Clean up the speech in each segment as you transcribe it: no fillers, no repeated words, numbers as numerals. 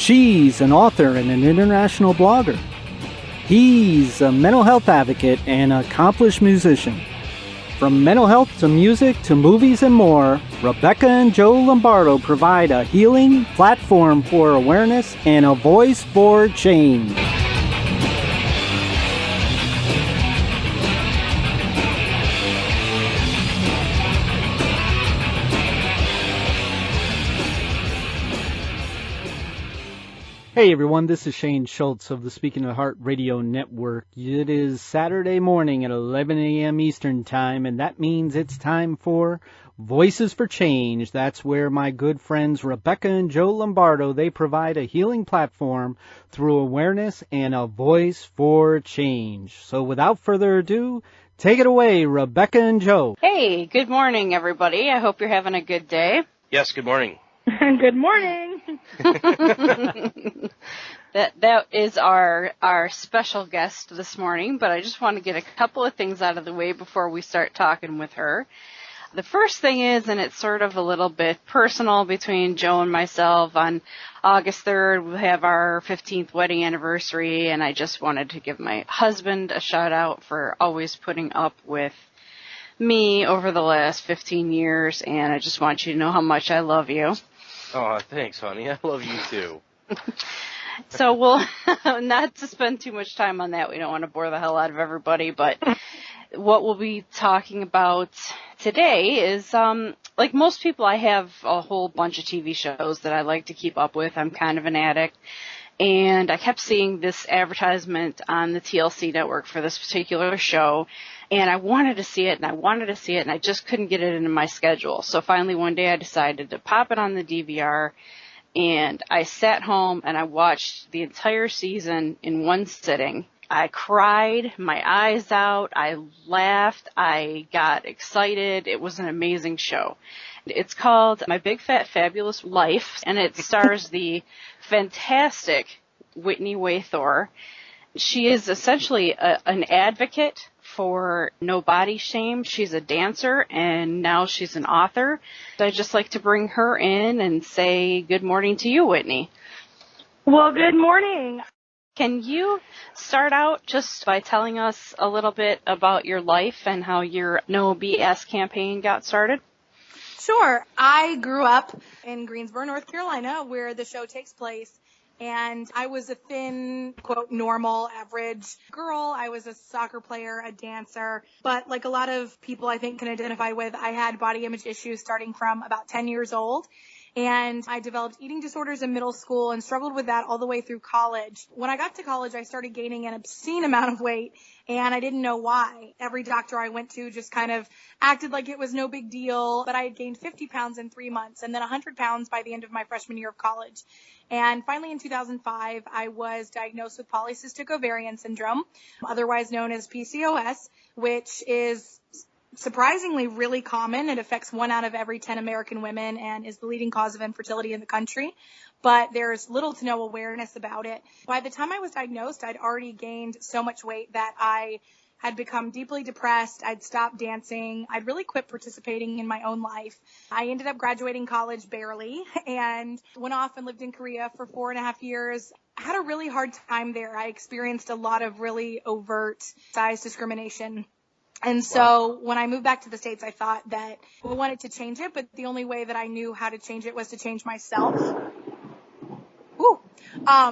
She's an author and an international blogger. He's a mental health advocate and accomplished musician. From mental health to music to movies and more, Rebecca and Joe Lombardo provide a healing platform for awareness and a voice for change. Hey everyone, this is Shane Schultz of the Speaking of the Heart Radio Network. It is Saturday morning at 11 a.m. Eastern Time, and that means it's time for Voices for Change. That's where my good friends Rebecca and Joe Lombardo, they provide a healing platform through awareness and a voice for change. So without further ado, take it away, Rebecca and Joe. Hey, good morning everybody. I hope you're having a good day. Yes, good morning. Good morning. That is our special guest this morning, but I just want to get a couple of things out of the way before we start talking with her. The first thing is, and it's sort of a little bit personal between Joe and myself, on August 3rd we'll have our 15th wedding anniversary, and I just wanted to give my husband a shout out for always putting up with me over the last 15 years, and I just want you to know how much I love you. Oh, thanks, honey. I love you, too. So we'll, not to spend too much time on that. We don't want to bore the hell out of everybody, but what we'll be talking about today is, like most people, I have a whole bunch of TV shows that I like to keep up with. I'm kind of an addict. And I kept seeing this advertisement on the TLC network for this particular show, and I wanted to see it, and I just couldn't get it into my schedule. So finally one day I decided to pop it on the DVR, and I sat home and I watched the entire season in one sitting. I cried my eyes out, I laughed, I got excited. It was an amazing show. It's called My Big Fat Fabulous Life, and it stars the fantastic Whitney Way Thor. She is essentially an advocate for no body shame. She's a dancer, and now she's an author. So I'd just like to bring her in and say good morning to you, Whitney. Well, good morning. Can you start out just by telling us a little bit about your life and how your No BS campaign got started? Sure. I grew up in Greensboro, North Carolina, where the show takes place. And I was a thin, quote, normal, average girl. I was a soccer player, a dancer. But like a lot of people I think can identify with, I had body image issues starting from about 10 years old. And I developed eating disorders in middle school and struggled with that all the way through college. When I got to college, I started gaining an obscene amount of weight, and I didn't know why. Every doctor I went to just kind of acted like it was no big deal, but I had gained 50 pounds in 3 months and then 100 pounds by the end of my freshman year of college. And finally in 2005, I was diagnosed with polycystic ovarian syndrome, otherwise known as PCOS, which is surprisingly really common. It affects 1 out of every 10 American women and is the leading cause of infertility in the country. But there's little to no awareness about it. By the time I was diagnosed, I'd already gained so much weight that I had become deeply depressed. I'd stopped dancing. I'd really quit participating in my own life. I ended up graduating college barely and went off and lived in Korea for 4.5 years. I had a really hard time there. I experienced a lot of really overt size discrimination. And so when I moved back to the States, I thought that I wanted to change it, but the only way that I knew how to change it was to change myself. Ooh. I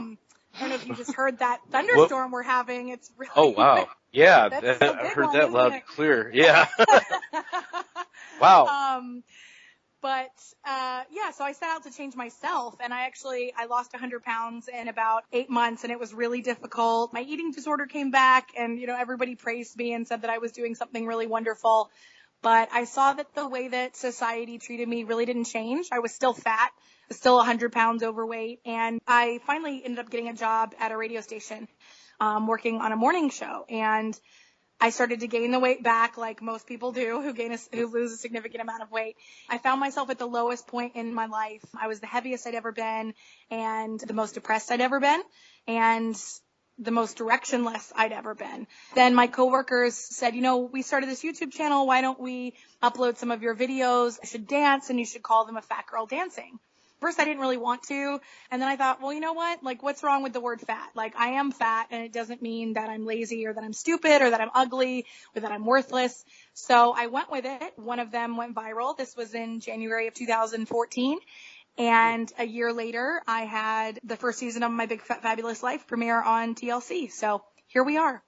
don't know if you just heard that thunderstorm we're having. It's really... Oh, wow. Yeah, I heard that loud and clear. Yeah. Wow. So I set out to change myself, and I lost 100 pounds in about 8 months, and it was really difficult. My eating disorder came back, and, everybody praised me and said that I was doing something really wonderful. But I saw that the way that society treated me really didn't change. I was still fat, still 100 pounds overweight, and I finally ended up getting a job at a radio station, working on a morning show, and I started to gain the weight back like most people do who lose a significant amount of weight. I found myself at the lowest point in my life. I was the heaviest I'd ever been and the most depressed I'd ever been and the most directionless I'd ever been. Then my coworkers said, we started this YouTube channel. Why don't we upload some of your videos? I should dance and you should call them a fat girl dancing. First, I didn't really want to. And then I thought, well, you know what? Like, what's wrong with the word fat? Like, I am fat, and it doesn't mean that I'm lazy or that I'm stupid or that I'm ugly or that I'm worthless. So I went with it. One of them went viral. This was in January of 2014. And a year later, I had the first season of My Big Fat Fabulous Life premiere on TLC. So here we are.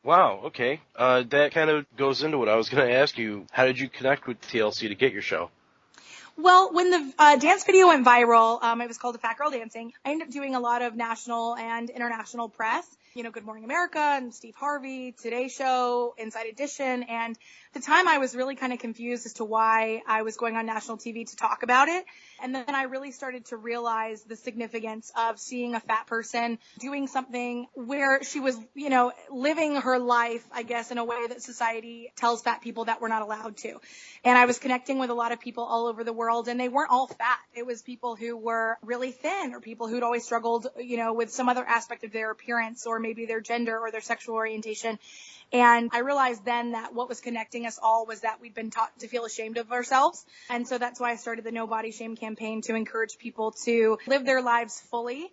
Wow, okay. That kind of goes into what I was going to ask you. How did you connect with TLC to get your show? Well, when the dance video went viral, it was called Fat Girl Dancing. I ended up doing a lot of national and international press. You know, Good Morning America and Steve Harvey, Today Show, Inside Edition. And at the time I was really kind of confused as to why I was going on national TV to talk about it. And then I really started to realize the significance of seeing a fat person doing something where she was, you know, living her life, I guess, in a way that society tells fat people that we're not allowed to. And I was connecting with a lot of people all over the world, and they weren't all fat. It was people who were really thin, or people who'd always struggled, you know, with some other aspect of their appearance, or maybe their gender or their sexual orientation. And I realized then that what was connecting us all was that we'd been taught to feel ashamed of ourselves. And so that's why I started the No Body Shame campaign, to encourage people to live their lives fully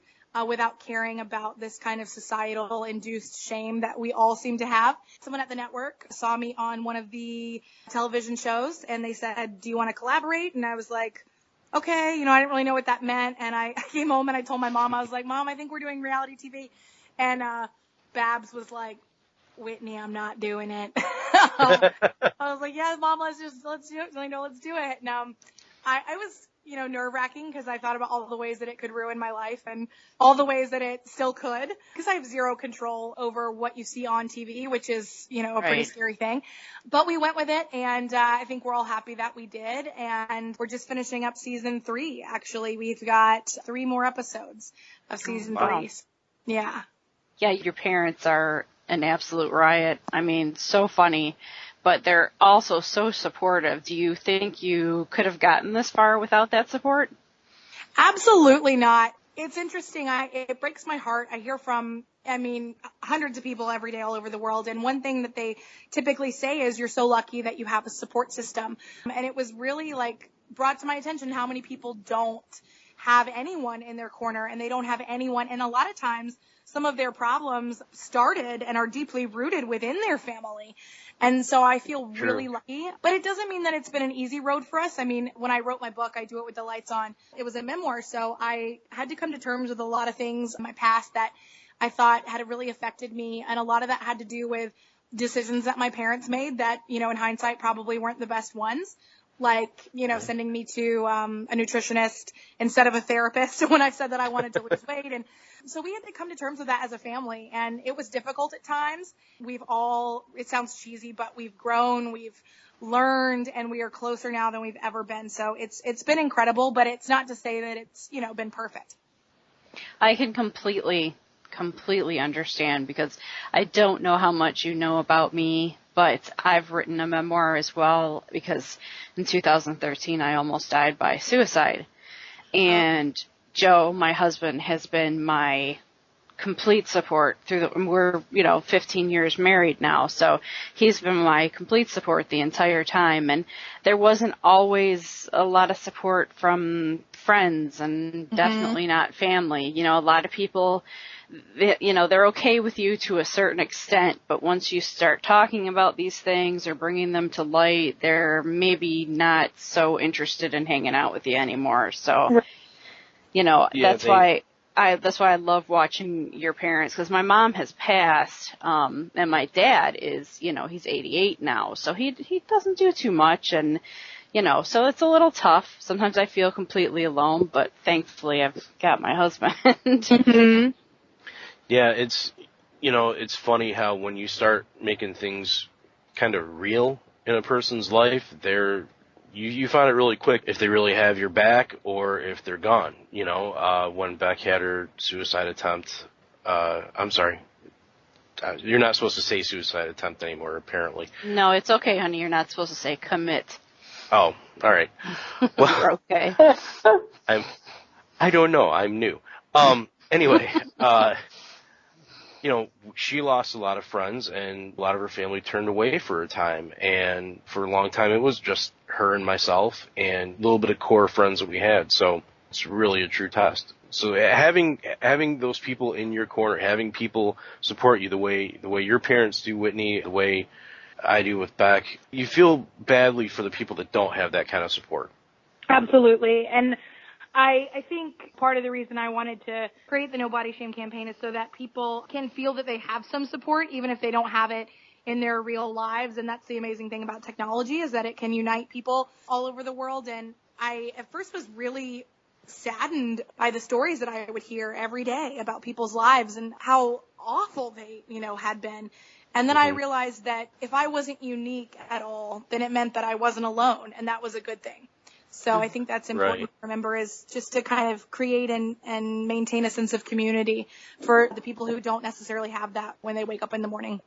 without caring about this kind of societal induced shame that we all seem to have. Someone at the network saw me on one of the television shows, and they said, do you want to collaborate? And I was like, okay, you know, I didn't really know what that meant. And I came home and I told my mom, I was like, Mom, I think we're doing reality TV. And Babs was like, Whitney, I'm not doing it. I was like, yeah, Mom, let's do it. Let's do it. And I was, you know, nerve-wracking, because I thought about all the ways that it could ruin my life and all the ways that it still could, because I have zero control over what you see on TV, which is, you know, a pretty scary thing. But we went with it, and I think we're all happy that we did. And we're just finishing up season 3. Actually, we've got 3 more episodes of season 3. Yeah. Yeah, your parents are an absolute riot. I mean, so funny, but they're also so supportive. Do you think you could have gotten this far without that support? Absolutely not. It's interesting. It breaks my heart. I hear from, hundreds of people every day all over the world. And one thing that they typically say is, you're so lucky that you have a support system. And it was really brought to my attention how many people don't have anyone in their corner, and they don't have anyone. And a lot of times some of their problems started and are deeply rooted within their family. And so I feel really lucky, but it doesn't mean that it's been an easy road for us. I mean, when I wrote my book, I Do It With the Lights On, it was a memoir. So I had to come to terms with a lot of things in my past that I thought had really affected me. And a lot of that had to do with decisions that my parents made that, you know, in hindsight probably weren't the best ones. Like, you know, sending me to a nutritionist instead of a therapist when I said that I wanted to lose weight. And so we had to come to terms with that as a family. And it was difficult at times. It sounds cheesy, but we've grown, we've learned, and we are closer now than we've ever been. So it's been incredible, but it's not to say that it's, you know, been perfect. I can completely understand, because I don't know how much you know about me, but I've written a memoir as well, because in 2013 I almost died by suicide. And Joe, my husband, has been my complete support we're, 15 years married now. So he's been my complete support the entire time. And there wasn't always a lot of support from friends, and definitely not family. You know, a lot of people, they're okay with you to a certain extent, but once you start talking about these things or bringing them to light, they're maybe not so interested in hanging out with you anymore. So, that's why I love watching your parents, because my mom has passed, and my dad is, he's 88 now, so he doesn't do too much, and, so it's a little tough. Sometimes I feel completely alone, but thankfully I've got my husband. Yeah, it's funny how when you start making things kind of real in a person's life, you find it really quick if they really have your back or if they're gone. When Beck had her suicide attempt, I'm sorry, you're not supposed to say suicide attempt anymore, apparently. No, it's okay, honey. You're not supposed to say commit. Oh, all right. Well, you're okay. I don't know. I'm new. Anyway, she lost a lot of friends, and a lot of her family turned away for a time. And for a long time, it was just her and myself and a little bit of core friends that we had. So It's really a true test. So having those people in your corner, having people support you the way your parents do, Whitney, the way I do with Beck, you feel badly for the people that don't have that kind of support. Absolutely. And I think part of the reason I wanted to create the No Body Shame campaign is so that people can feel that they have some support, even if they don't have it in their real lives. And that's the amazing thing about technology, is that it can unite people all over the world. And I at first was really saddened by the stories that I would hear every day about people's lives and how awful they, had been. And then I realized that if I wasn't unique at all, then it meant that I wasn't alone, and that was a good thing. So I think that's important to remember, is just to kind of create and maintain a sense of community for the people who don't necessarily have that when they wake up in the morning.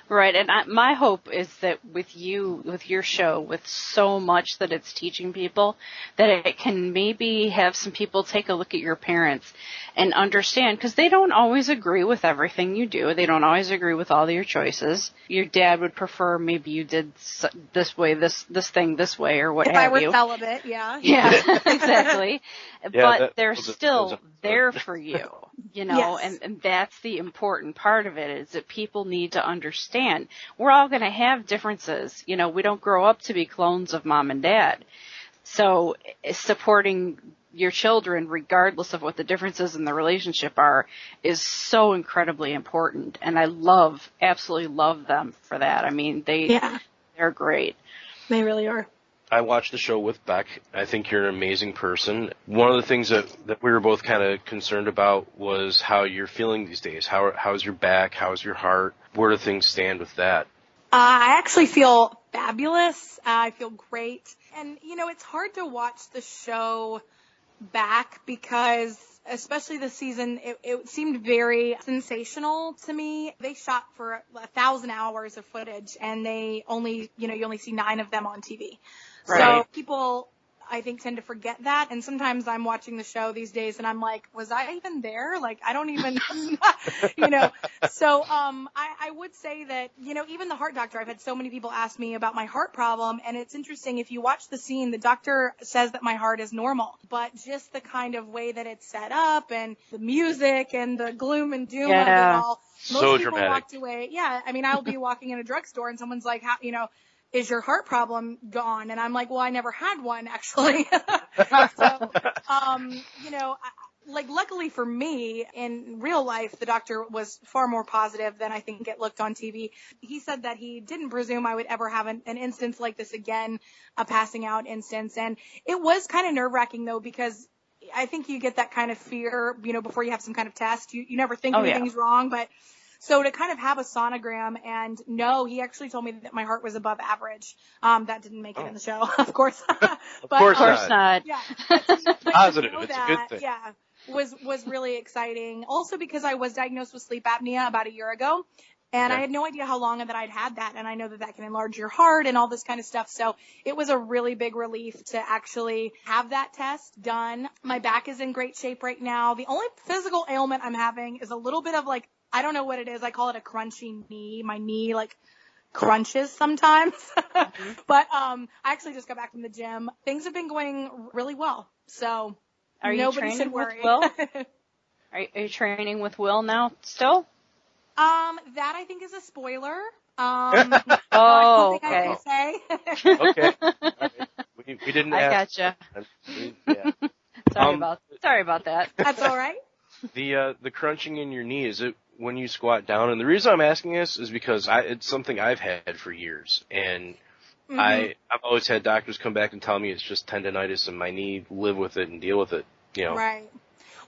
Right, and my hope is that with your show, with so much that it's teaching people, that it can maybe have some people take a look at your parents and understand, because they don't always agree with everything you do. They don't always agree with all of your choices. Your dad would prefer maybe you did this way, this thing this way, or what have you. If I were celibate, yeah. Yeah, exactly. Yeah, but they're still there for you, Yes. and that's the important part of it, is that people need to understand. We're all going to have differences. We don't grow up to be clones of mom and dad. So supporting your children, regardless of what the differences in the relationship are, is so incredibly important. And I absolutely love them for that. I mean, they're great. They really are. I watched the show with Beck. I think you're an amazing person. One of the things that we were both kind of concerned about was how you're feeling these days. How's your back? How's your heart? Where do things stand with that? I actually feel fabulous. I feel great. And, it's hard to watch the show back because, especially this season, it seemed very sensational to me. They shot for 1,000 hours of footage, and they only, you only see 9 of them on TV. Right. So people, I think, tend to forget that. And sometimes I'm watching the show these days and I'm like, was I even there? Like, I don't even, So, I would say that, even the heart doctor, I've had so many people ask me about my heart problem. And it's interesting, if you watch the scene, the doctor says that my heart is normal, but just the kind of way that it's set up and the music and the gloom and doom of it all, most so people dramatic. walked away. Yeah. I mean, I'll be walking in a drugstore and someone's like, how, is your heart problem gone? And I'm like, well, I never had one, actually. So, luckily for me, in real life, the doctor was far more positive than I think it looked on TV. He said that he didn't presume I would ever have an instance like this again, a passing out instance. And it was kind of nerve-wracking, though, because I think you get that kind of fear, before you have some kind of test. You never think anything's wrong, but... So to kind of have a sonogram, and no, he actually told me that my heart was above average. That didn't make it in the show, of course. Of course not. Yeah. Positive. It's a good thing. Yeah. Was really exciting. Also because I was diagnosed with sleep apnea about a year ago. And I had no idea how long that I'd had that. And I know that can enlarge your heart and all this kind of stuff. So it was a really big relief to actually have that test done. My back is in great shape right now. The only physical ailment I'm having is a little bit of I don't know what it is. I call it a crunchy knee. My knee crunches sometimes. But I actually just got back from the gym. Things have been going really well. So nobody should worry. With Will? Are you training with Will now still? That I think is a spoiler. Oh, okay. I can say. Okay. Right. We didn't ask. I gotcha. Yeah. Sorry about that. That's all right. The crunching in your knee, is it when you squat down? And the reason I'm asking this is because it's something I've had for years, and I've always had doctors come back and tell me it's just tendonitis and my knee, live with it and deal with it. Right.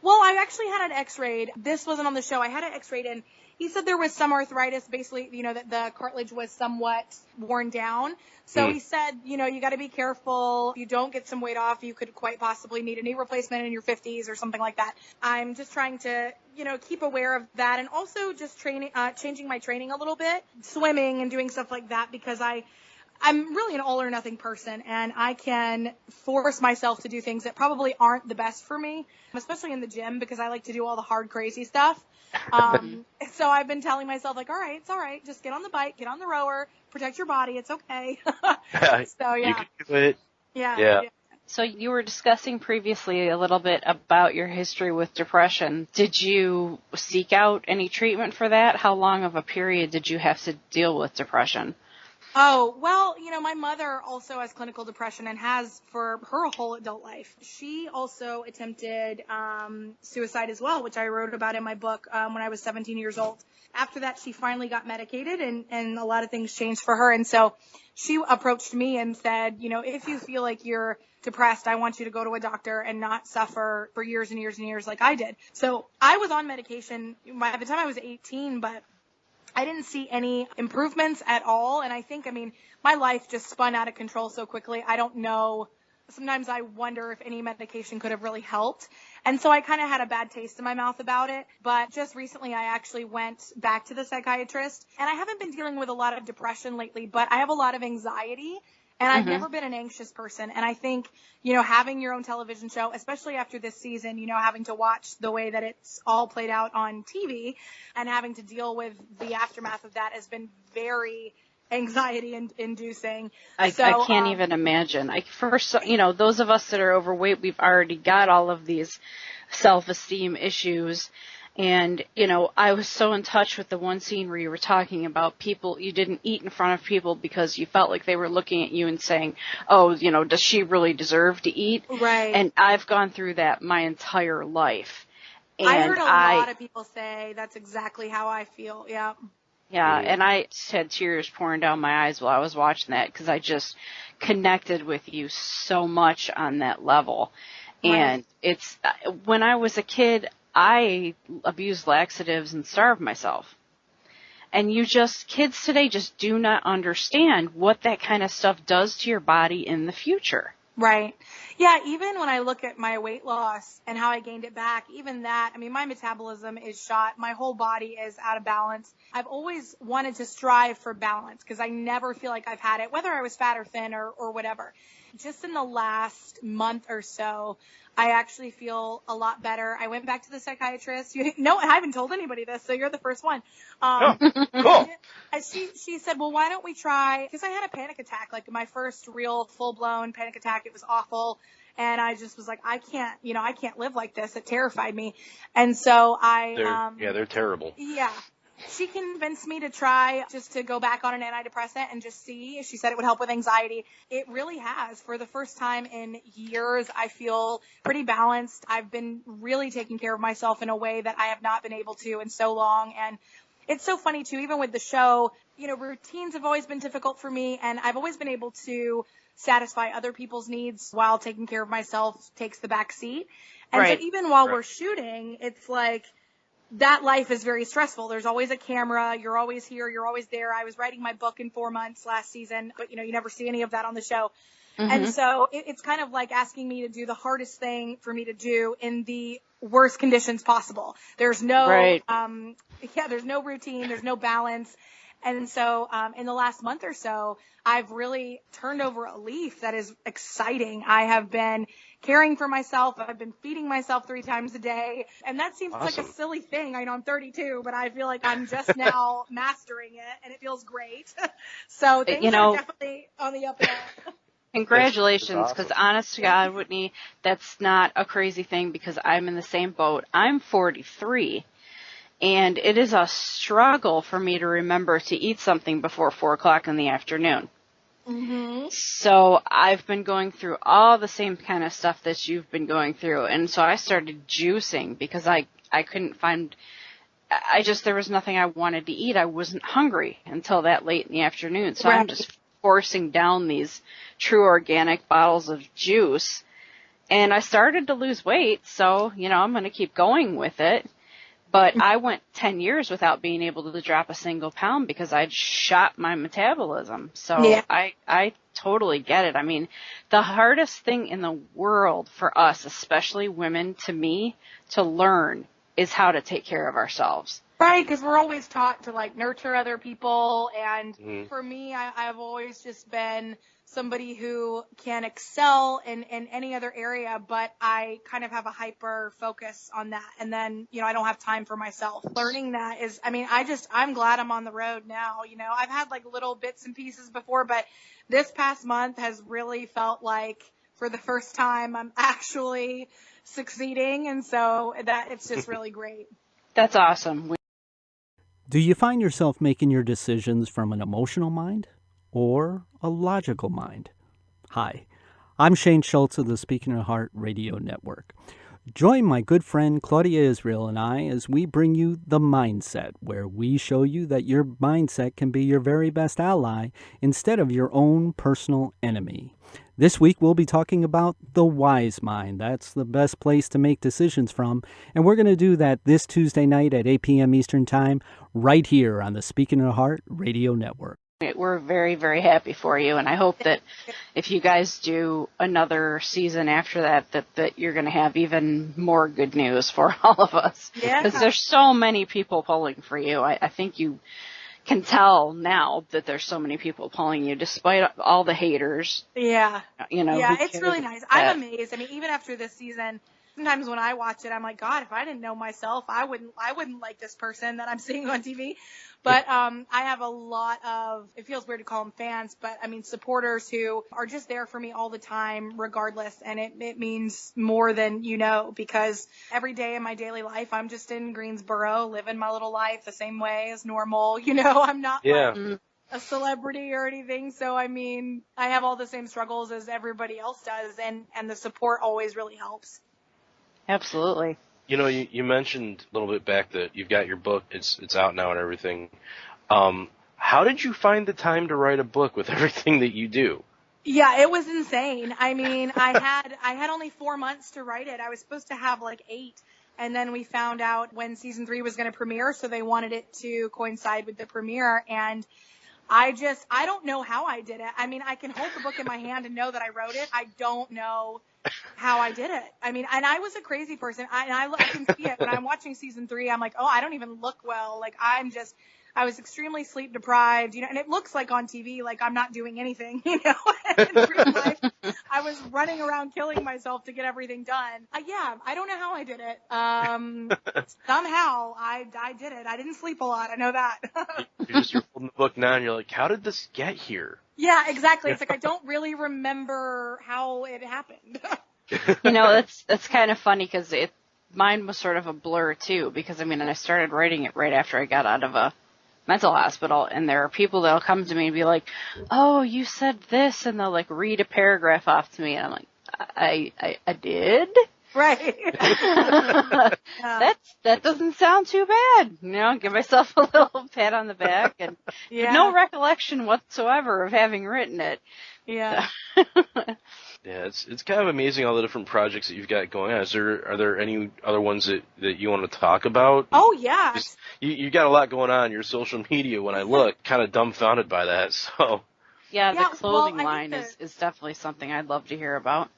Well, I actually had an x-rayed. This wasn't on the show. I had it x-rayed, and he said there was some arthritis, basically, that the cartilage was somewhat worn down. So he said, you got to be careful. If you don't get some weight off, you could quite possibly need a knee replacement in your 50s or something like that. I'm just trying to, keep aware of that, and also just changing my training a little bit, swimming and doing stuff like that, because I'm really an all or nothing person, and I can force myself to do things that probably aren't the best for me, especially in the gym, because I like to do all the hard, crazy stuff. So I've been telling myself, all right, it's all right. Just get on the bike, get on the rower, protect your body. It's okay. So, yeah. You can do it. Yeah. So you were discussing previously a little bit about your history with depression. Did you seek out any treatment for that? How long of a period did you have to deal with depression? Oh, well, my mother also has clinical depression and has for her whole adult life. She also attempted suicide as well, which I wrote about in my book when I was 17 years old. After that, she finally got medicated and a lot of things changed for her. And so she approached me and said, if you feel like you're depressed, I want you to go to a doctor and not suffer for years and years and years like I did. So I was on medication by the time I was 18, but I didn't see any improvements at all. And I think, my life just spun out of control so quickly. I don't know. Sometimes I wonder if any medication could have really helped. And so I kind of had a bad taste in my mouth about it. But just recently, I actually went back to the psychiatrist. And I haven't been dealing with a lot of depression lately, but I have a lot of anxiety. And I've never been an anxious person. And I think, having your own television show, especially after this season, having to watch the way that it's all played out on TV and having to deal with the aftermath of that has been very anxiety inducing. I can't even imagine. Those of us that are overweight, we've already got all of these self-esteem issues. And, I was so in touch with the one scene where you were talking about people, you didn't eat in front of people because you felt like they were looking at you and saying, oh, does she really deserve to eat? Right. And I've gone through that my entire life. And I heard a lot of people say that's exactly how I feel. Yeah. Yeah, and I had tears pouring down my eyes while I was watching that because I just connected with you so much on that level. And it's, when I was a kid, I abused laxatives and starved myself. And kids today just do not understand what that kind of stuff does to your body in the future. Right. Yeah, even when I look at my weight loss and how I gained it back, even that, my metabolism is shot. My whole body is out of balance. I've always wanted to strive for balance because I never feel like I've had it, whether I was fat or thin or whatever. Just in the last month or so, I actually feel a lot better. I went back to the psychiatrist. No, I haven't told anybody this, so you're the first one. Cool. She said, well, why don't we try, because I had a panic attack, like my first real full-blown panic attack. It was awful. And I just was like, I can't live like this. It terrified me. And so they're terrible. Yeah. She convinced me to try just to go back on an antidepressant and just see. She said it would help with anxiety. It really has. For the first time in years, I feel pretty balanced. I've been really taking care of myself in a way that I have not been able to in so long. And it's so funny, too, even with the show, routines have always been difficult for me. And I've always been able to satisfy other people's needs while taking care of myself takes the back seat. And so even while we're shooting, it's like, that life is very stressful. There's always a camera. You're always here. You're always there. I was writing my book in 4 months last season, but you never see any of that on the show. And so it's kind of like asking me to do the hardest thing for me to do in the worst conditions possible. There's no, there's no routine. There's no balance. And so, in the last month or so, I've really turned over a leaf that is exciting. I have been caring for myself. I've been feeding myself 3 times a day. And that seems like a silly thing. I know I'm 32, but I feel like I'm just now mastering it and it feels great. So things are definitely on the up and up. Congratulations, because honest to God, Whitney, that's not a crazy thing because I'm in the same boat. I'm 43. And it is a struggle for me to remember to eat something before 4 o'clock in the afternoon. So I've been going through all the same kind of stuff that you've been going through. And so I started juicing because I couldn't find, there was nothing I wanted to eat. I wasn't hungry until that late in the afternoon. So I'm just forcing down these true organic bottles of juice. And I started to lose weight. So, I'm going to keep going with it. But I went 10 years without being able to drop a single pound because I'd shot my metabolism. So I totally get it. The hardest thing in the world for us, especially women, to me, to learn is how to take care of ourselves. Right, because we're always taught to, nurture other people. And for me, I've always just been somebody who can excel in any other area, but I kind of have a hyper focus on that. And then, I don't have time for myself. Learning that is, I'm glad I'm on the road now. I've had little bits and pieces before, but this past month has really felt like for the first time, I'm actually succeeding. And so that it's just really great. That's awesome. Do you find yourself making your decisions from an emotional mind or a logical mind? Hi, I'm Shane Schultz of the Speaking of the Heart Radio Network. Join my good friend Claudia Israel and I as we bring you The Mindset, where we show you that your mindset can be your very best ally instead of your own personal enemy. This week we'll be talking about the wise mind. That's the best place to make decisions from. And we're going to do that this Tuesday night at 8 p.m. Eastern Time right here on the Speaking of the Heart Radio Network. We're very, very happy for you, and I hope that if you guys do another season after that you're going to have even more good news for all of us. Yeah. Because there's so many people pulling for you. I think you can tell now that there's so many people pulling you, despite all the haters. Yeah. Yeah, it's really nice. I'm amazed. I mean, even after this season, sometimes when I watch it, I'm like, God, if I didn't know myself, I wouldn't like this person that I'm seeing on TV. But I have a lot of, it feels weird to call them fans, but I mean supporters who are just there for me all the time, regardless. And it means more than you know, because every day in my daily life, I'm just in Greensboro, living my little life the same way as normal. I'm not like a celebrity or anything. So, I mean, I have all the same struggles as everybody else does. And the support always really helps. Absolutely. You mentioned a little bit back that you've got your book, it's out now and everything. How did you find the time to write a book with everything that you do? Yeah, it was insane. I mean, I had only 4 months to write it. I was supposed to have like 8. And then we found out when season 3 was going to premiere, so they wanted it to coincide with the premiere. And I don't know how I did it. I mean, I can hold the book in my hand and know that I wrote it. I don't know how I did it. I mean, and I was a crazy person. I can see it when I'm watching season 3. I'm like, oh, I don't even look well. Like I was extremely sleep deprived, and it looks like on TV, like I'm not doing anything, In real life, I was running around killing myself to get everything done. I don't know how I did it. Somehow I did it. I didn't sleep a lot. I know that. You're holding the book now and you're like, how did this get here? Yeah, exactly. It's like I don't really remember how it happened. That's kind of funny because mine was sort of a blur too, because I started writing it right after I got out of a mental hospital, and there are people that'll come to me and be like, oh, you said this, and they'll like read a paragraph off to me, and I'm like, I did? Right. That doesn't sound too bad. Give myself a little pat on the back, and no recollection whatsoever of having written it. Yeah. Yeah, it's kind of amazing all the different projects that you've got going on. Are there any other ones that you want to talk about? Oh, yeah. You got a lot going on. Your social media, when I look, kind of dumbfounded by that. So. Yeah, the clothing line is definitely something I'd love to hear about.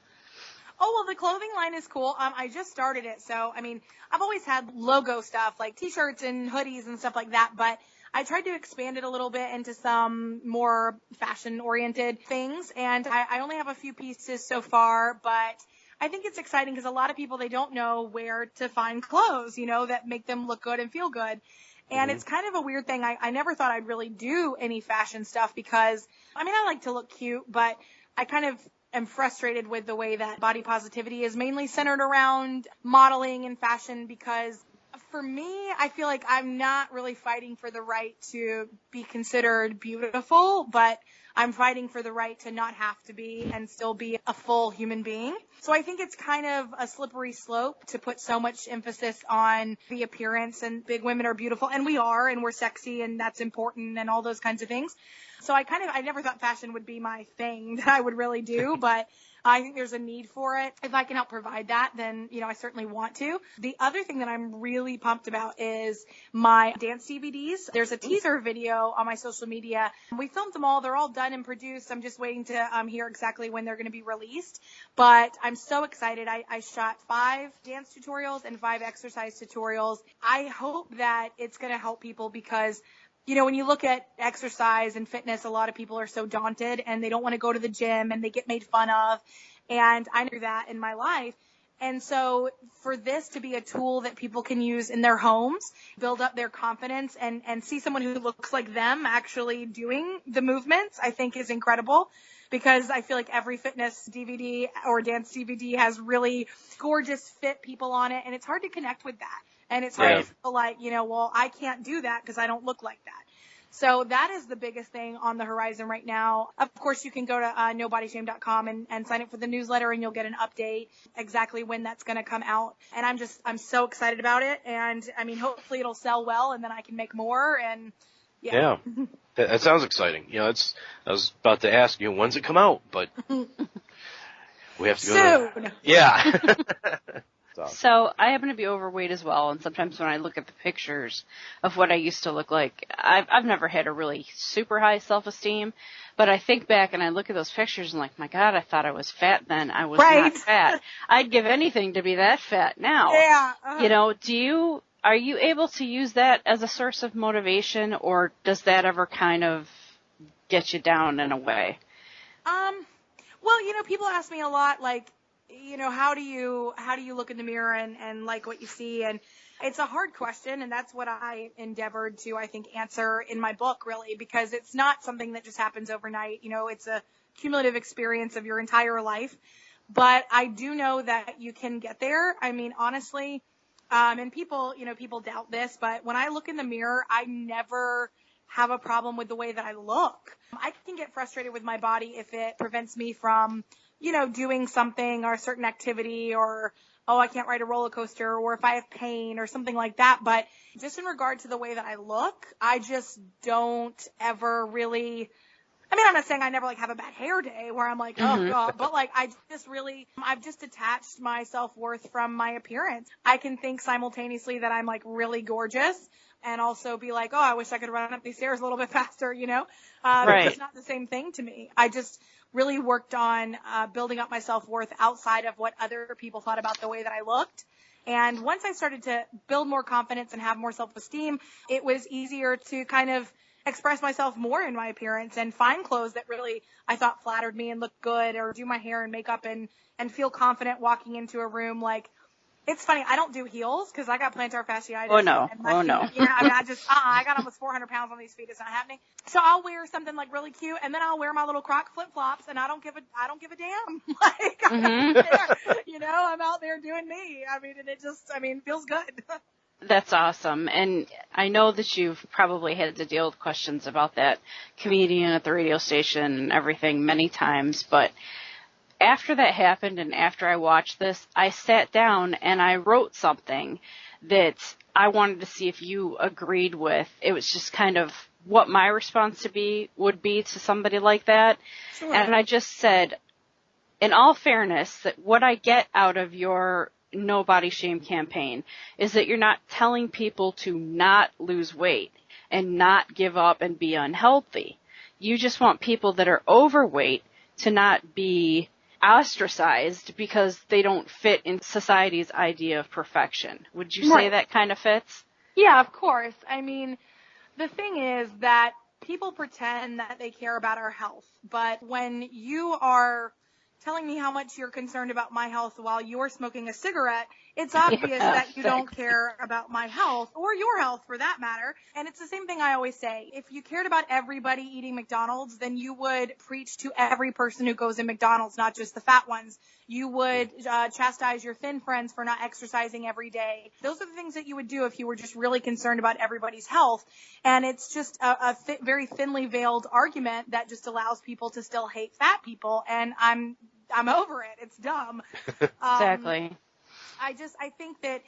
Oh, well, the clothing line is cool. I just started it. So, I mean, I've always had logo stuff like T-shirts and hoodies and stuff like that, but I tried to expand it a little bit into some more fashion-oriented things, and I only have a few pieces so far, but I think it's exciting because a lot of people, they don't know where to find clothes, that make them look good and feel good. And it's kind of a weird thing. I never thought I'd really do any fashion stuff because, I like to look cute, but I kind of am frustrated with the way that body positivity is mainly centered around modeling and fashion, because for me, I feel like I'm not really fighting for the right to be considered beautiful, but I'm fighting for the right to not have to be and still be a full human being. So I think it's kind of a slippery slope to put so much emphasis on the appearance, and big women are beautiful, and we are, and we're sexy, and that's important, and all those kinds of things. So I never thought fashion would be my thing that I would really do, but I think there's a need for it. If I can help provide that, then, I certainly want to. The other thing that I'm really pumped about is my dance DVDs. There's a teaser video on my social media. We filmed them all. They're all done and produced. I'm just waiting to hear exactly when they're going to be released. But I'm so excited. I shot 5 dance tutorials and 5 exercise tutorials. I hope that it's going to help people because when you look at exercise and fitness, a lot of people are so daunted and they don't want to go to the gym and they get made fun of. And I knew that in my life. And so for this to be a tool that people can use in their homes, build up their confidence and see someone who looks like them actually doing the movements, I think is incredible. Because I feel like every fitness DVD or dance DVD has really gorgeous fit people on it, and it's hard to connect with that. And it's hard to feel like, well, I can't do that because I don't look like that. So that is the biggest thing on the horizon right now. Of course, you can go to nobodysshame.com and sign up for the newsletter, and you'll get an update exactly when that's going to come out. And I'm so excited about it. And I mean, hopefully it'll sell well, and then I can make more. And yeah. That sounds exciting. I was about to ask you, when's it come out? But we have to go soon. Yeah. So I happen to be overweight as well, and sometimes when I look at the pictures of what I used to look like, I've never had a really super high self-esteem, but I think back and I look at those pictures and like, my God, I thought I was fat then. I was not fat. I'd give anything to be that fat now. Yeah. Are you able to use that as a source of motivation, or does that ever kind of get you down in a way? Well, people ask me a lot, like, how do you look in the mirror and like what you see? And it's a hard question. And that's what I endeavored to, I think, answer in my book, really, because it's not something that just happens overnight. It's a cumulative experience of your entire life. But I do know that you can get there. I mean, honestly, and people doubt this, but when I look in the mirror, I never have a problem with the way that I look. I can get frustrated with my body if it prevents me from doing something or a certain activity, or, I can't ride a roller coaster, or if I have pain or something like that. But just in regard to the way that I look, I just don't ever really, I'm not saying I never have a bad hair day where I'm like, oh God, but I've just detached my self-worth from my appearance. I can think simultaneously that I'm really gorgeous, and also be like, oh, I wish I could run up these stairs a little bit faster, Right. It's not the same thing to me. I just really worked on building up my self-worth outside of what other people thought about the way that I looked. And once I started to build more confidence and have more self-esteem, it was easier to kind of express myself more in my appearance and find clothes that really I thought flattered me and looked good, or do my hair and makeup and feel confident walking into a room. It's funny, I don't do heels because I got plantar fasciitis. Oh, no. I got almost 400 pounds on these feet. It's not happening. So I'll wear something really cute, and then I'll wear my little Croc flip-flops, and I don't give a damn. I'm out there, I'm out there doing me. And it just, feels good. That's awesome. And I know that you've probably had to deal with questions about that comedian at the radio station and everything many times, but after that happened and after I watched this, I sat down and I wrote something that I wanted to see if you agreed with. It was just kind of what my response would be to somebody like that. Sure. And I just said, in all fairness, that what I get out of your No Body Shame campaign is that you're not telling people to not lose weight and not give up and be unhealthy. You just want people that are overweight to not be ostracized because they don't fit in society's idea of perfection. Would you say that kind of fits? Yeah, of course. The thing is that people pretend that they care about our health, but when you are telling me how much you're concerned about my health while you're smoking a cigarette, it's obvious that you don't care about my health or your health for that matter. And it's the same thing I always say. If you cared about everybody eating McDonald's, then you would preach to every person who goes in McDonald's, not just the fat ones. You would chastise your thin friends for not exercising every day. Those are the things that you would do if you were just really concerned about everybody's health. And it's just a very thinly veiled argument that just allows people to still hate fat people. And I'm over it. It's dumb. Exactly. I think that,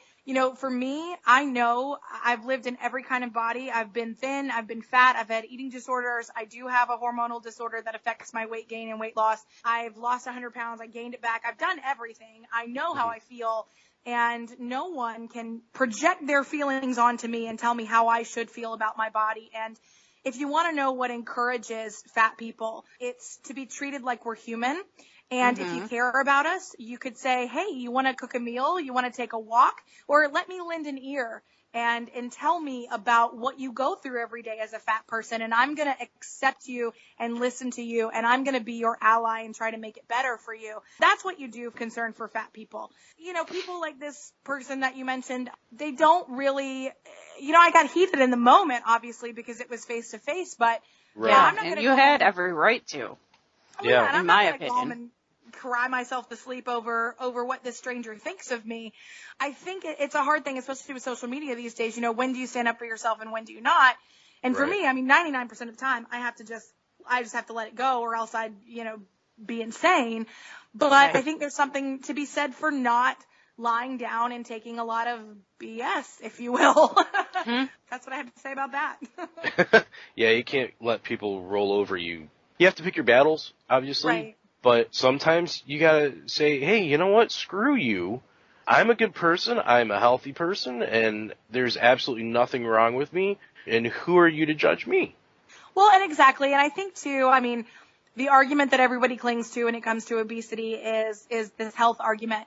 for me, I know I've lived in every kind of body. I've been thin. I've been fat. I've had eating disorders. I do have a hormonal disorder that affects my weight gain and weight loss. I've lost 100 pounds. I gained it back. I've done everything. I know how I feel, and no one can project their feelings onto me and tell me how I should feel about my body. And if you want to know what encourages fat people, it's to be treated like we're human. And if you care about us, you could say, hey, you want to cook a meal? You want to take a walk? Or let me lend an ear. and tell me about what you go through every day as a fat person, and I'm going to accept you and listen to you, and I'm going to be your ally and try to make it better for you. That's what you do concern for fat people. You know, people like this person that you mentioned, they don't really, you know, I got heated in the moment, obviously, because it was face to face, but Right. Yeah, I'm not and gonna you go had home. every right to. Oh, Yeah. and I'm In not my gonna go home opinion. and cry myself to sleep over what this stranger thinks of me. I think it's a hard thing, especially with social media these days. You know, when do you stand up for yourself and when do you not? And for Right. me, I mean, 99% of the time, I just have to let it go, or else I'd, you know, be insane. But Right. I think there's something to be said for not lying down and taking a lot of BS, if you will. Hmm? That's what I have to say about that. Yeah, you can't let people roll over you. You have to pick your battles, obviously. Right. But sometimes you gotta say, hey, you know what? Screw you. I'm a good person. I'm a healthy person, and there's absolutely nothing wrong with me. And who are you to judge me? Well, and exactly. And I think too, I mean, the argument that everybody clings to when it comes to obesity is this health argument.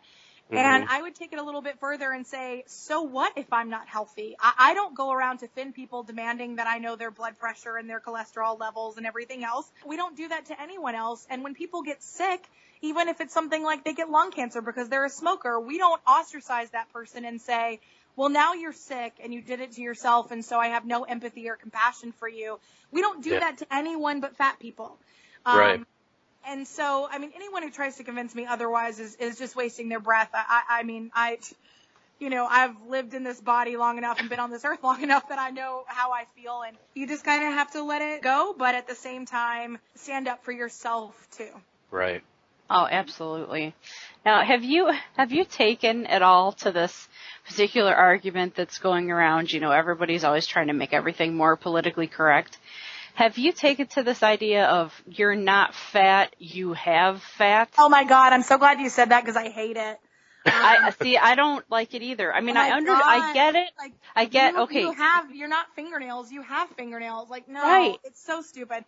And I would take it a little bit further and say, so what if I'm not healthy? I don't go around to thin people demanding that I know their blood pressure and their cholesterol levels and everything else. We don't do that to anyone else. And when people get sick, even if it's something like they get lung cancer because they're a smoker, we don't ostracize that person and say, well, now you're sick and you did it to yourself, and so I have no empathy or compassion for you. We don't do Yeah. that to anyone but fat people. Right. And so, I mean, anyone who tries to convince me otherwise is just wasting their breath. I mean, you know, I've lived in this body long enough and been on this earth long enough that I know how I feel, and you just kind of have to let it go, but at the same time, stand up for yourself too. Right. Oh, absolutely. Now, have you taken at all to this particular argument that's going around? You know, everybody's always trying to make everything more politically correct. Have you taken to this idea of you're not fat, you have fat? Oh my God, I'm so glad you said that because I hate it. I don't like it either. I mean, Oh my God. I get it. Like, I get, okay. You're not fingernails, you have fingernails. Like, no, Right. It's so stupid.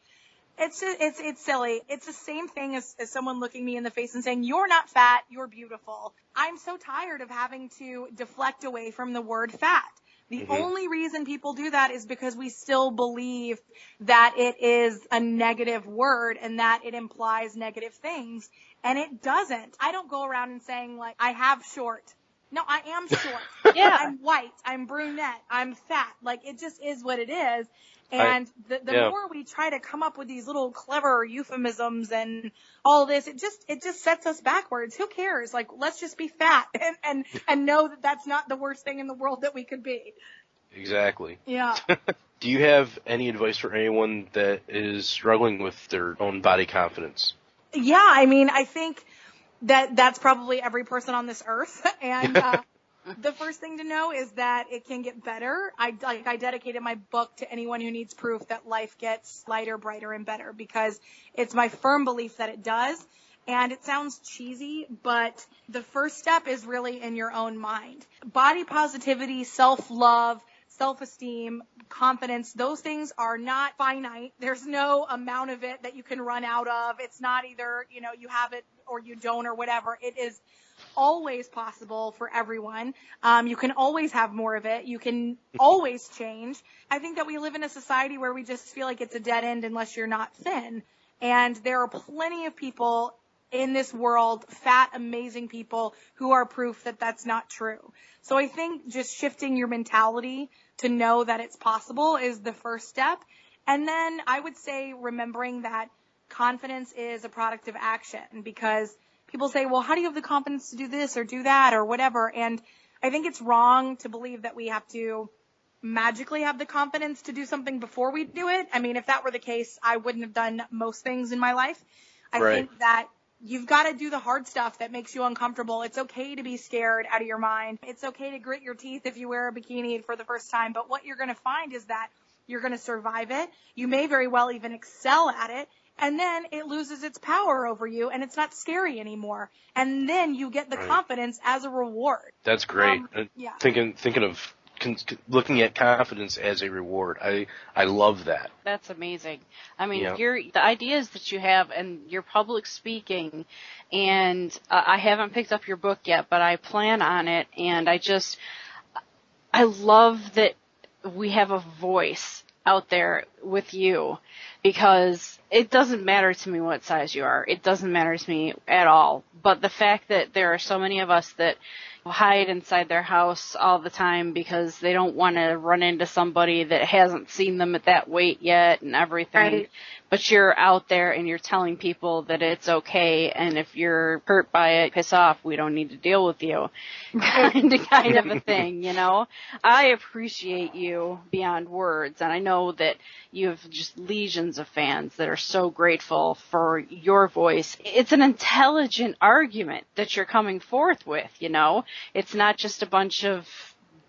It's just, it's silly. It's the same thing as someone looking me in the face and saying, you're not fat, you're beautiful. I'm so tired of having to deflect away from the word fat. The only reason people do that is because we still believe that it is a negative word and that it implies negative things. And it doesn't. I don't go around and saying, like, I have short. No, I am short. Yeah. I'm white. I'm brunette. I'm fat. Like, it just is what it is. And the more we try to come up with these little clever euphemisms and all this, it just sets us backwards. Who cares? Like, let's just be fat and know that that's not the worst thing in the world that we could be. Exactly. Yeah. Do you have any advice for anyone that is struggling with their own body confidence? Yeah. I mean, I think that's probably every person on this earth. And, the first thing to know is that it can get better. I dedicated my book to anyone who needs proof that life gets lighter, brighter, and better, because it's my firm belief that it does. And it sounds cheesy, but the first step is really in your own mind. Body positivity, self-love, self-esteem, confidence, those things are not finite. There's no amount of it that you can run out of. It's not either, you know, you have it or you don't or whatever. It is always possible for everyone. You can always have more of it. You can always change. I think that we live in a society where we just feel like it's a dead end unless you're not thin. And there are plenty of people in this world, fat, amazing people, who are proof that that's not true. So I think just shifting your mentality to know that it's possible is the first step. And then I would say remembering that confidence is a product of action, because people say, well, how do you have the confidence to do this or do that or whatever? And I think it's wrong to believe that we have to magically have the confidence to do something before we do it. I mean, if that were the case, I wouldn't have done most things in my life. I think that you've got to do the hard stuff that makes you uncomfortable. It's okay to be scared out of your mind. It's okay to grit your teeth if you wear a bikini for the first time. But what you're going to find is that you're going to survive it. You may very well even excel at it. And then it loses its power over you, and it's not scary anymore. And then you get the confidence as a reward. That's great. Yeah. Thinking of looking at confidence as a reward. I love that. That's amazing. I mean, the ideas that you have and your public speaking, and I haven't picked up your book yet, but I plan on it, and I I love that we have a voice out there with you, because it doesn't matter to me what size you are. It doesn't matter to me at all. But the fact that there are so many of us that hide inside their house all the time because they don't want to run into somebody that hasn't seen them at that weight yet and everything. Right. But you're out there and you're telling people that it's okay, and if you're hurt by it, piss off, we don't need to deal with you. kind of a thing, you know? I appreciate you beyond words, and I know that you have just legions of fans that are so grateful for your voice. It's an intelligent argument that you're coming forth with, you know? It's not just a bunch of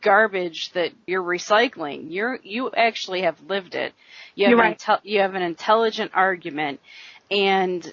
garbage that you're recycling. You actually have lived it. You have an intelligent argument, and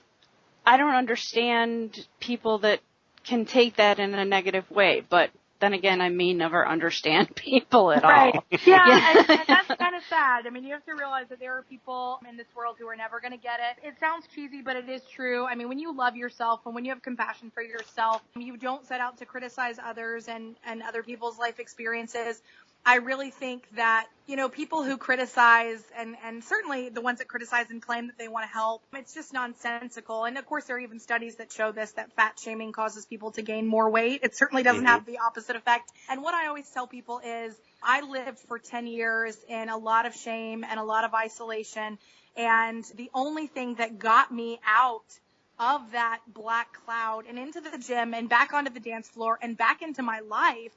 I don't understand people that can take that in a negative way, but then again, I may never understand people at all. Yeah, and that's kind of sad. I mean, you have to realize that there are people in this world who are never going to get it. It sounds cheesy, but it is true. I mean, when you love yourself and when you have compassion for yourself, you don't set out to criticize others and other people's life experiences. I really think that, you know, people who criticize and certainly the ones that criticize and claim that they want to help, it's just nonsensical. And of course, there are even studies that show this, that fat shaming causes people to gain more weight. It certainly doesn't have the opposite effect. And what I always tell people is I lived for 10 years in a lot of shame and a lot of isolation. And the only thing that got me out of that black cloud and into the gym and back onto the dance floor and back into my life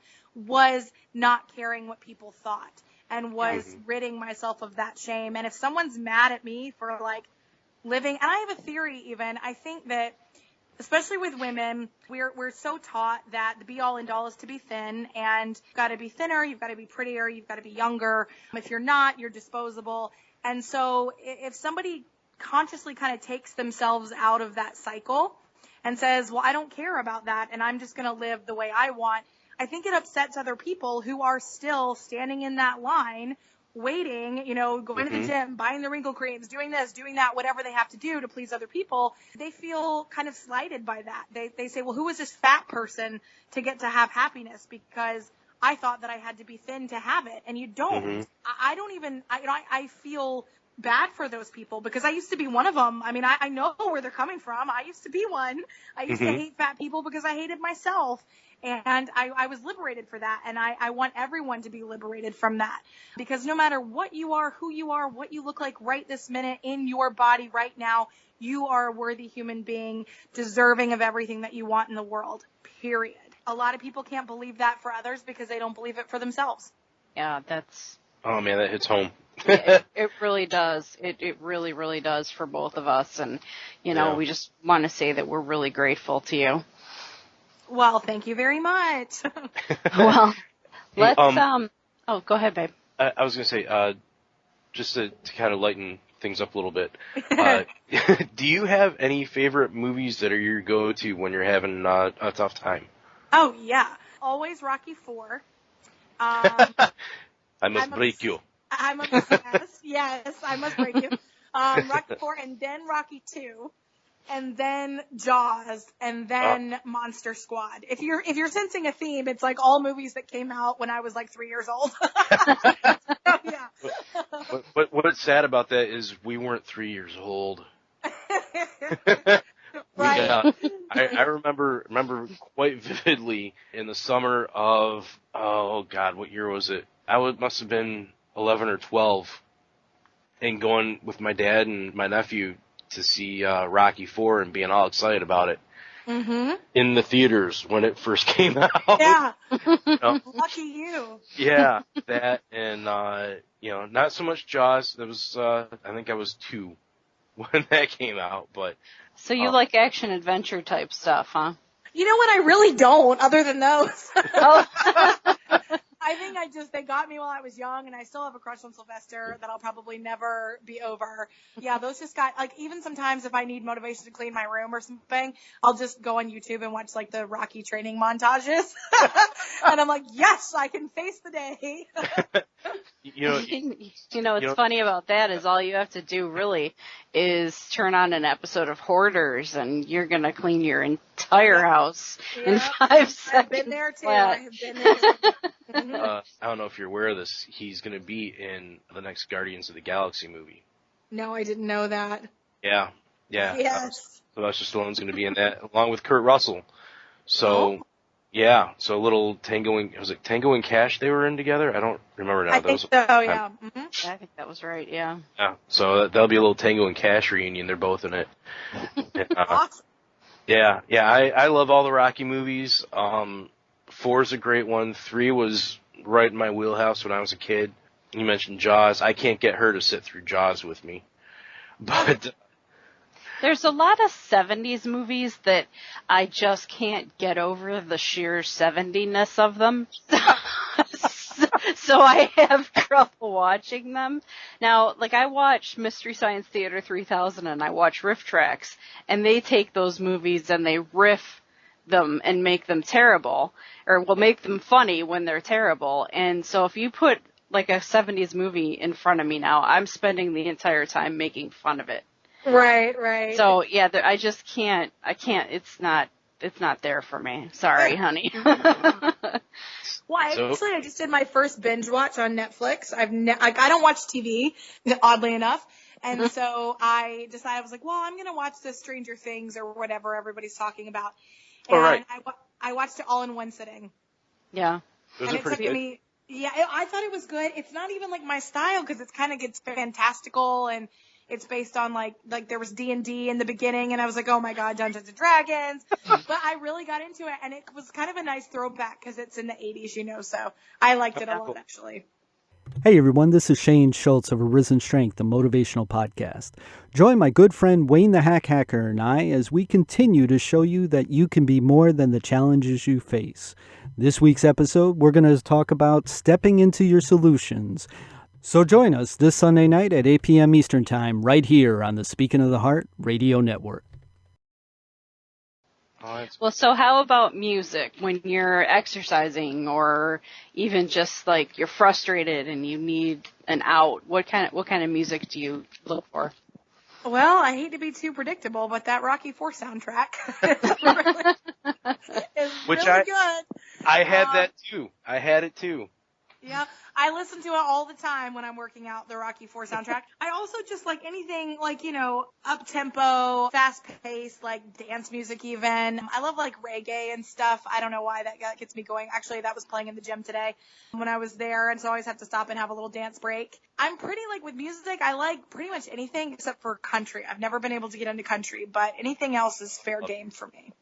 was not caring what people thought, and was ridding myself of that shame. And if someone's mad at me for like living, and I have a theory even, I think that especially with women, we're so taught that the be all and all is to be thin, and you've got to be thinner, you've got to be prettier, you've got to be younger. If you're not, you're disposable. And so if somebody consciously kind of takes themselves out of that cycle and says, well, I don't care about that, and I'm just going to live the way I want, I think it upsets other people who are still standing in that line, waiting, you know, going to the gym, buying the wrinkle creams, doing this, doing that, whatever they have to do to please other people. They feel kind of slighted by that. They say, well, who is this fat person to get to have happiness? Because I thought that I had to be thin to have it. And you don't. I don't even, I feel bad for those people because I used to be one of them. I mean, I know where they're coming from. I used to be one. I used to hate fat people because I hated myself. And I was liberated for that. And I want everyone to be liberated from that, because no matter what you are, who you are, what you look like right this minute in your body right now, you are a worthy human being, deserving of everything that you want in the world, period. A lot of people can't believe that for others because they don't believe it for themselves. Yeah, that's... Oh, man, that hits home. It really does. It really, really does for both of us. And, you know, we just want to say that we're really grateful to you. Well, thank you very much. Well, let's, oh, go ahead, babe. I was going to say, just to kind of lighten things up a little bit, do you have any favorite movies that are your go-to when you're having a tough time? Oh, yeah. Always Rocky IV. I must break you. I must, yes, I must break you. Rocky IV, and then Rocky II. And then Jaws, and then Monster Squad. If you're sensing a theme, it's like all movies that came out when I was like 3 years old. So, yeah. But what's sad about that is we weren't 3 years old. Right. Yeah, I remember quite vividly in the summer of, oh God, what year was it? Must have been 11 or 12, and going with my dad and my nephew to see Rocky IV and being all excited about it in the theaters when it first came out. Yeah. You know? Lucky you. Yeah, that and you know, not so much Jaws. That was I think I was 2 when that came out. But so you like action adventure type stuff, huh? You know what? I really don't, other than those. Oh. I think they got me while I was young, and I still have a crush on Sylvester that I'll probably never be over. Yeah, those just got, like, even sometimes if I need motivation to clean my room or something, I'll just go on YouTube and watch, like, the Rocky training montages. And I'm like, yes, I can face the day. What's funny about that is all you have to do really is turn on an episode of Hoarders, and you're going to clean your entire house in 5 seconds. I've been there too. I have been there too. I don't know if you're aware of this. He's going to be in the next Guardians of the Galaxy movie. No, I didn't know that. Yeah. Yes. Sylvester Stallone's going to be in that, along with Kurt Russell. So, yeah. So a little Tango and Cash they were in together? I don't remember now. I think so, yeah. Mm-hmm. I think that was right, yeah. Yeah. So that'll be a little Tango and Cash reunion. They're both in it. Awesome. Yeah. I love all the Rocky movies. 4's a great one. 3 was right in my wheelhouse when I was a kid. You mentioned Jaws. I can't get her to sit through Jaws with me. But there's a lot of 70s movies that I just can't get over the sheer 70-ness of them. So I have trouble watching them. Now, like I watch Mystery Science Theater 3000 and I watch Riff Tracks, and they take those movies and they riff them and make them terrible, or will make them funny when they're terrible. And so if you put like a 70s movie in front of me now, I'm spending the entire time making fun of it. Right. So yeah, I just can't. It's not there for me. Sorry, honey. Well, I just did my first binge watch on Netflix. I don't watch TV, oddly enough. And so I decided, I was like, well, I'm going to watch the Stranger Things or whatever everybody's talking about. And right. I watched it all in one sitting. Yeah. Was it pretty good? I thought it was good. It's not even like my style because it's kind of gets fantastical and it's based on like there was D&D in the beginning and I was like, oh my God, Dungeons and Dragons. But I really got into it and it was kind of a nice throwback because it's in the 80s, so I liked it a lot actually. Hey everyone, this is Shane Schultz of Arisen Strength, a motivational podcast. Join my good friend Wayne the Hack Hacker and I as we continue to show you that you can be more than the challenges you face. This week's episode, we're going to talk about stepping into your solutions. So join us this Sunday night at 8 p.m. Eastern Time right here on the Speaking of the Heart Radio Network. Well, so how about music when you're exercising or even just like you're frustrated and you need an out? What kind of music do you look for? Well, I hate to be too predictable, but that Rocky IV soundtrack is really good. I had that too. I had it too. Yeah, I listen to it all the time when I'm working out, the Rocky IV soundtrack. I also just like anything like, up-tempo, fast-paced, like dance music even. I love like reggae and stuff. I don't know why that gets me going. Actually, that was playing in the gym today when I was there, and so I always have to stop and have a little dance break. I'm pretty like with music, I like pretty much anything except for country. I've never been able to get into country, but anything else is fair game for me.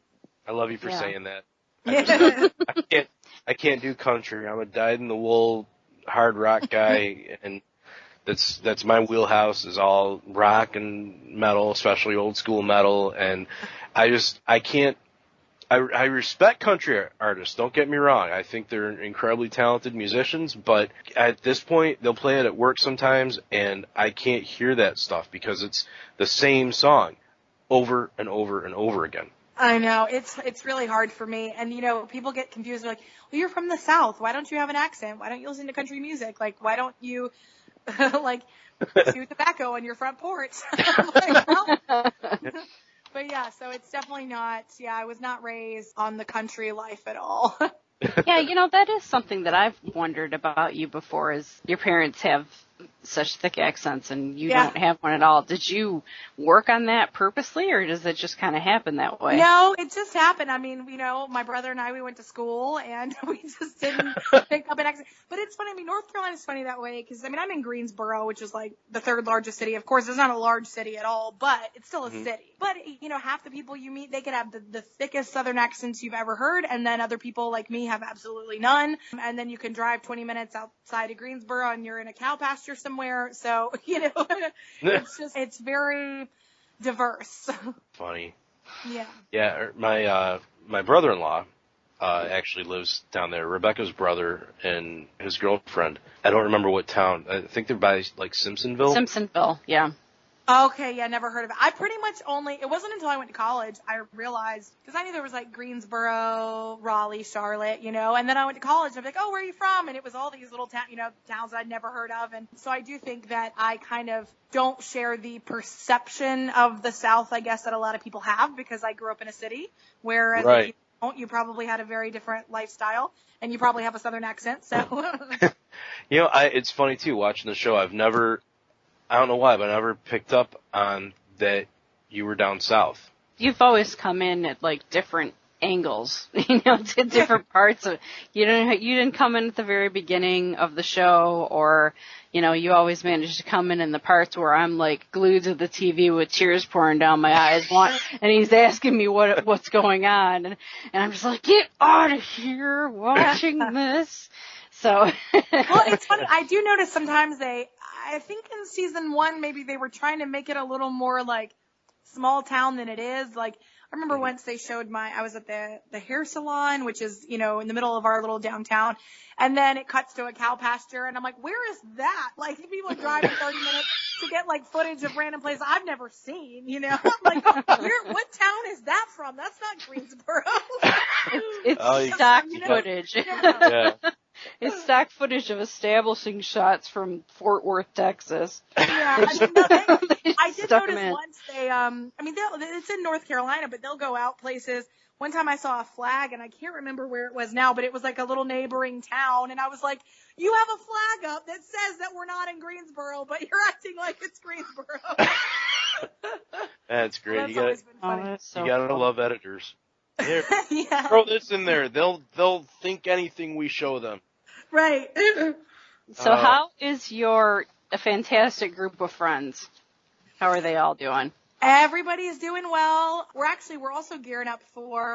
I love you for saying that. I can't do country. I'm a dyed-in-the-wool hard rock guy, and that's my wheelhouse is all rock and metal, especially old school metal. And I can't. I respect country artists. Don't get me wrong. I think they're incredibly talented musicians, but at this point, they'll play it at work sometimes, and I can't hear that stuff because it's the same song over and over and over again. I know. It's really hard for me. And, people get confused. They're like, well, you're from the South. Why don't you have an accent? Why don't you listen to country music? Like, why don't you, chew tobacco on your front porch? Like, well. But, yeah, so it's definitely not, I was not raised on the country life at all. Yeah, that is something that I've wondered about you before is your parents have such thick accents and you don't have one at all. Did you work on that purposely or does it just kind of happen that way? No, it just happened. I mean, my brother and I, we went to school and we just didn't pick up an accent. But it's funny. I mean, North Carolina's funny that way because, I'm in Greensboro, which is like the third largest city. Of course, it's not a large city at all, but it's still a city. But, half the people you meet, they could have the thickest Southern accents you've ever heard. And then other people like me have absolutely none. And then you can drive 20 minutes outside of Greensboro and you're in a cow pasture somewhere. So, it's very diverse. Funny. Yeah. Yeah. My brother-in-law, actually lives down there. Rebecca's brother and his girlfriend. I don't remember what town. I think they're by like Simpsonville. Simpsonville. Yeah. Okay, yeah, never heard of it. I pretty much it wasn't until I went to college I realized, because I knew there was like Greensboro, Raleigh, Charlotte, and then I went to college and I was like, oh, where are you from? And it was all these little towns I'd never heard of. And so I do think that I kind of don't share the perception of the South, I guess, that a lot of people have, because I grew up in a city, whereas if you don't, you probably had a very different lifestyle and you probably have a Southern accent. So, it's funny too, watching the show. I don't know why, but I never picked up on that you were down south. You've always come in at like different angles, to different parts of. You didn't come in at the very beginning of the show, or you always managed to come in the parts where I'm like glued to the TV with tears pouring down my eyes, and he's asking me what's going on, and I'm just like, get out of here, watching this. So. Well, it's funny. I do notice sometimes I think in season 1, maybe they were trying to make it a little more like small town than it is. Like, I remember once they showed I was at the hair salon, which is, in the middle of our little downtown. And then it cuts to a cow pasture. And I'm like, where is that? Like, people are driving 30 minutes to get like footage of random places I've never seen, I'm like, what town is that from? That's not Greensboro. It's stock footage. Yeah. It's stock footage of establishing shots from Fort Worth, Texas. Yeah, I did notice once it's in North Carolina, but they'll go out places. One time I saw a flag, and I can't remember where it was now, but it was like a little neighboring town, and I was like, you have a flag up that says that we're not in Greensboro, but you're acting like it's Greensboro. That's great. Well, You gotta love editors. Here, yeah. Throw this in there. They'll think anything we show them. Right. So how is your fantastic group of friends? How are they all doing? Everybody is doing well. We're also gearing up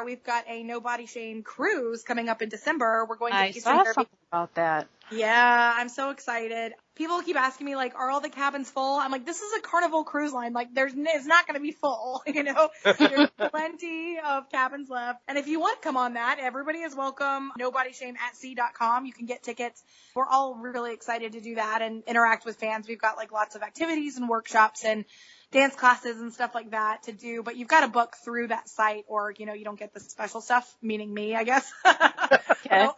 we've got a No Body Shame cruise coming up in December. We're going to Eastern Caribbean. I saw something about that. Yeah, I'm so excited. People keep asking me, like, are all the cabins full? I'm like, this is a Carnival cruise line. Like, it's not going to be full, There's plenty of cabins left. And if you want to come on that, everybody is welcome. NoBodyShameAtSea.com. You can get tickets. We're all really excited to do that and interact with fans. We've got, like, lots of activities and workshops and dance classes and stuff like that to do, but you've got to book through that site or, you don't get the special stuff, meaning me, I guess. Okay.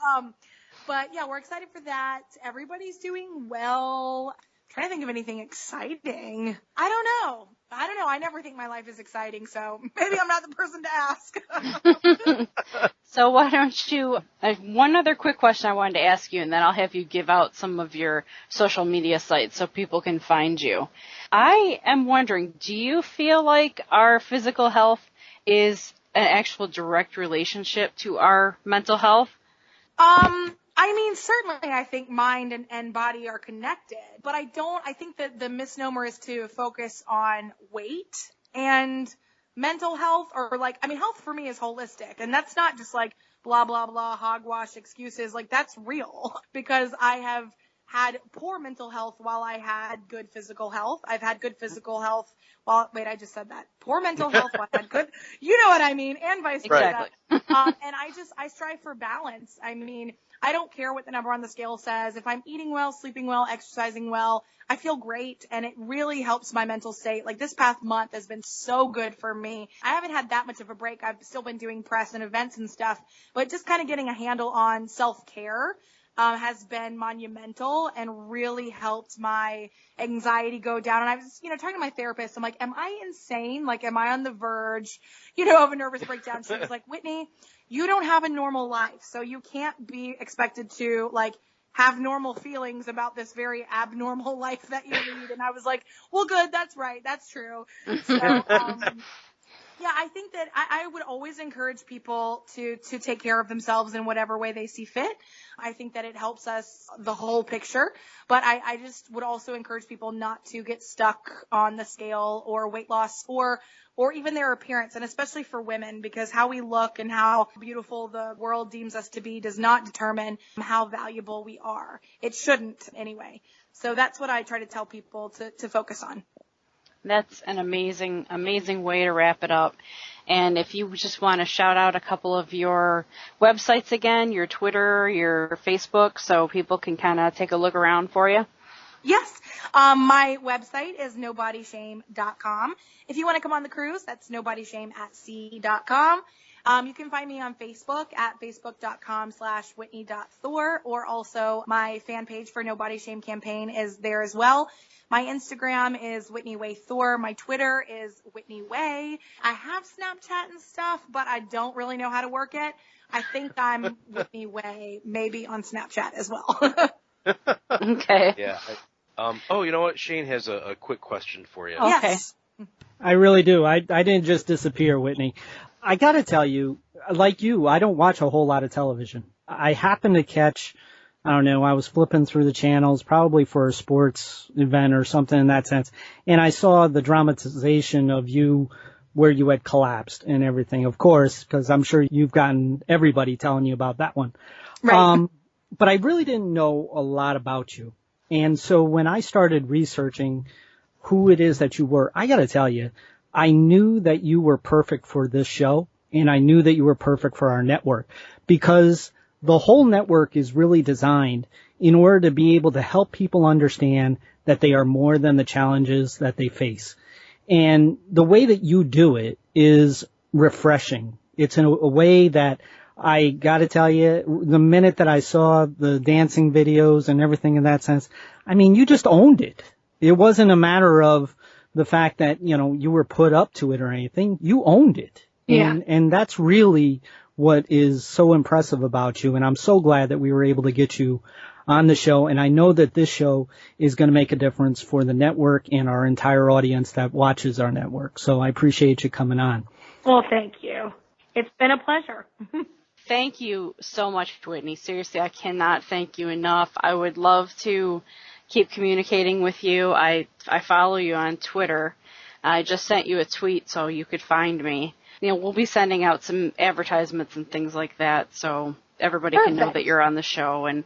But yeah, we're excited for that. Everybody's doing well. I'm trying to think of anything exciting. I don't know. I never think my life is exciting, so maybe I'm not the person to ask. So why don't you, one other quick question I wanted to ask you, and then I'll have you give out some of your social media sites so people can find you. I am wondering, do you feel like our physical health is an actual direct relationship to our mental health? Certainly I think mind and body are connected, but I think that the misnomer is to focus on weight and mental health, or health for me is holistic, and that's not just like blah, blah, blah, hogwash excuses. Like, that's real, because I have had poor mental health while I had good physical health. I've had good physical health I just said that. Poor mental health while I had good, you know what I mean, and vice versa. Exactly. And I strive for balance. I don't care what the number on the scale says. If I'm eating well, sleeping well, exercising well, I feel great, and it really helps my mental state. Like, this past month has been so good for me. I haven't had that much of a break. I've still been doing press and events and stuff, but just kind of getting a handle on self-care has been monumental and really helped my anxiety go down. And I was, talking to my therapist. I'm like, am I insane? Like, am I on the verge, of a nervous breakdown? She was like, Whitney, you don't have a normal life, so you can't be expected to, have normal feelings about this very abnormal life that you lead. And I was like, well, good. That's right. That's true. So, yeah, I think that I would always encourage people to take care of themselves in whatever way they see fit. I think that it helps us the whole picture, but I just would also encourage people not to get stuck on the scale or weight loss or even their appearance, and especially for women, because how we look and how beautiful the world deems us to be does not determine how valuable we are. It shouldn't anyway. So that's what I try to tell people to focus on. That's an amazing, amazing way to wrap it up. And if you just want to shout out a couple of your websites again, your Twitter, your Facebook, so people can kind of take a look around for you. Yes. My website is nobodysshame.com. If you want to come on the cruise, that's nobodyshameatsea.com. You can find me on Facebook at facebook.com/Whitney.Thor, or also my fan page for No Body Shame campaign is there as well. My Instagram is Whitney Way Thor. My Twitter is Whitney Way. I have Snapchat and stuff, but I don't really know how to work it. I think I'm Whitney Way, maybe on Snapchat as well. Okay. Yeah. You know what? Shane has a quick question for you. Okay. Yes. I really do. I didn't just disappear, Whitney. I got to tell you, like you, I don't watch a whole lot of television. I happen to catch, I don't know, I was flipping through the channels probably for a sports event or something in that sense, and I saw the dramatization of you where you had collapsed and everything, of course, because I'm sure you've gotten everybody telling you about that one. Right. But I really didn't know a lot about you. And so when I started researching who it is that you were, I got to tell you, I knew that you were perfect for this show, and I knew that you were perfect for our network, because the whole network is really designed in order to be able to help people understand that they are more than the challenges that they face. And the way that you do it is refreshing. It's in a way that I got to tell you, the minute that I saw the dancing videos and everything in that sense, I mean, you just owned it. It wasn't a matter of the fact that, you know, you were put up to it or anything. You owned it. Yeah. And that's really what is so impressive about you. And I'm so glad that we were able to get you on the show. And I know that this show is going to make a difference for the network and our entire audience that watches our network. So I appreciate you coming on. Well, thank you. It's been a pleasure. Thank you so much, Whitney. Seriously, I cannot thank you enough. I would love to keep communicating with you. I follow you on Twitter. I just sent you a tweet so you could find me. You know, we'll be sending out some advertisements and things like that, so everybody can know that you're on the show. And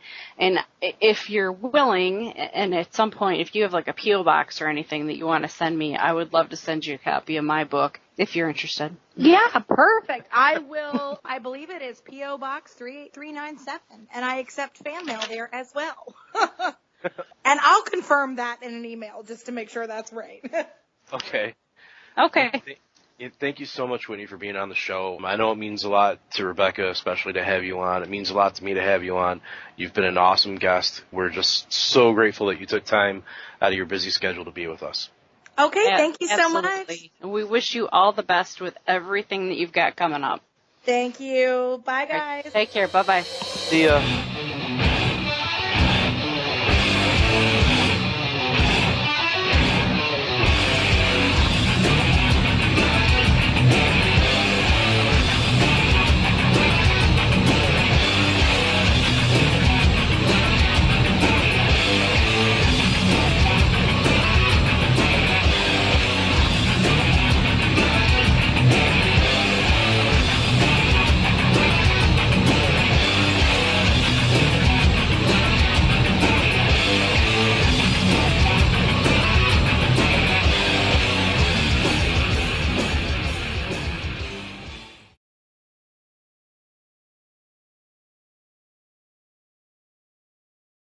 if you're willing, and at some point, if you have like a P.O. box or anything that you want to send me, I would love to send you a copy of my book if you're interested. Yeah, perfect. I will. I believe it is P.O. Box 38397, and I accept fan mail there as well. And I'll confirm that in an email just to make sure that's right. Okay. Okay. Thank you so much, Whitney, for being on the show. I know it means a lot to Rebecca, especially to have you on. It means a lot to me to have you on. You've been an awesome guest. We're just so grateful that you took time out of your busy schedule to be with us. Okay, thank you so much. Absolutely. And we wish you all the best with everything that you've got coming up. Thank you. Bye, guys. Take care. Bye-bye. See ya.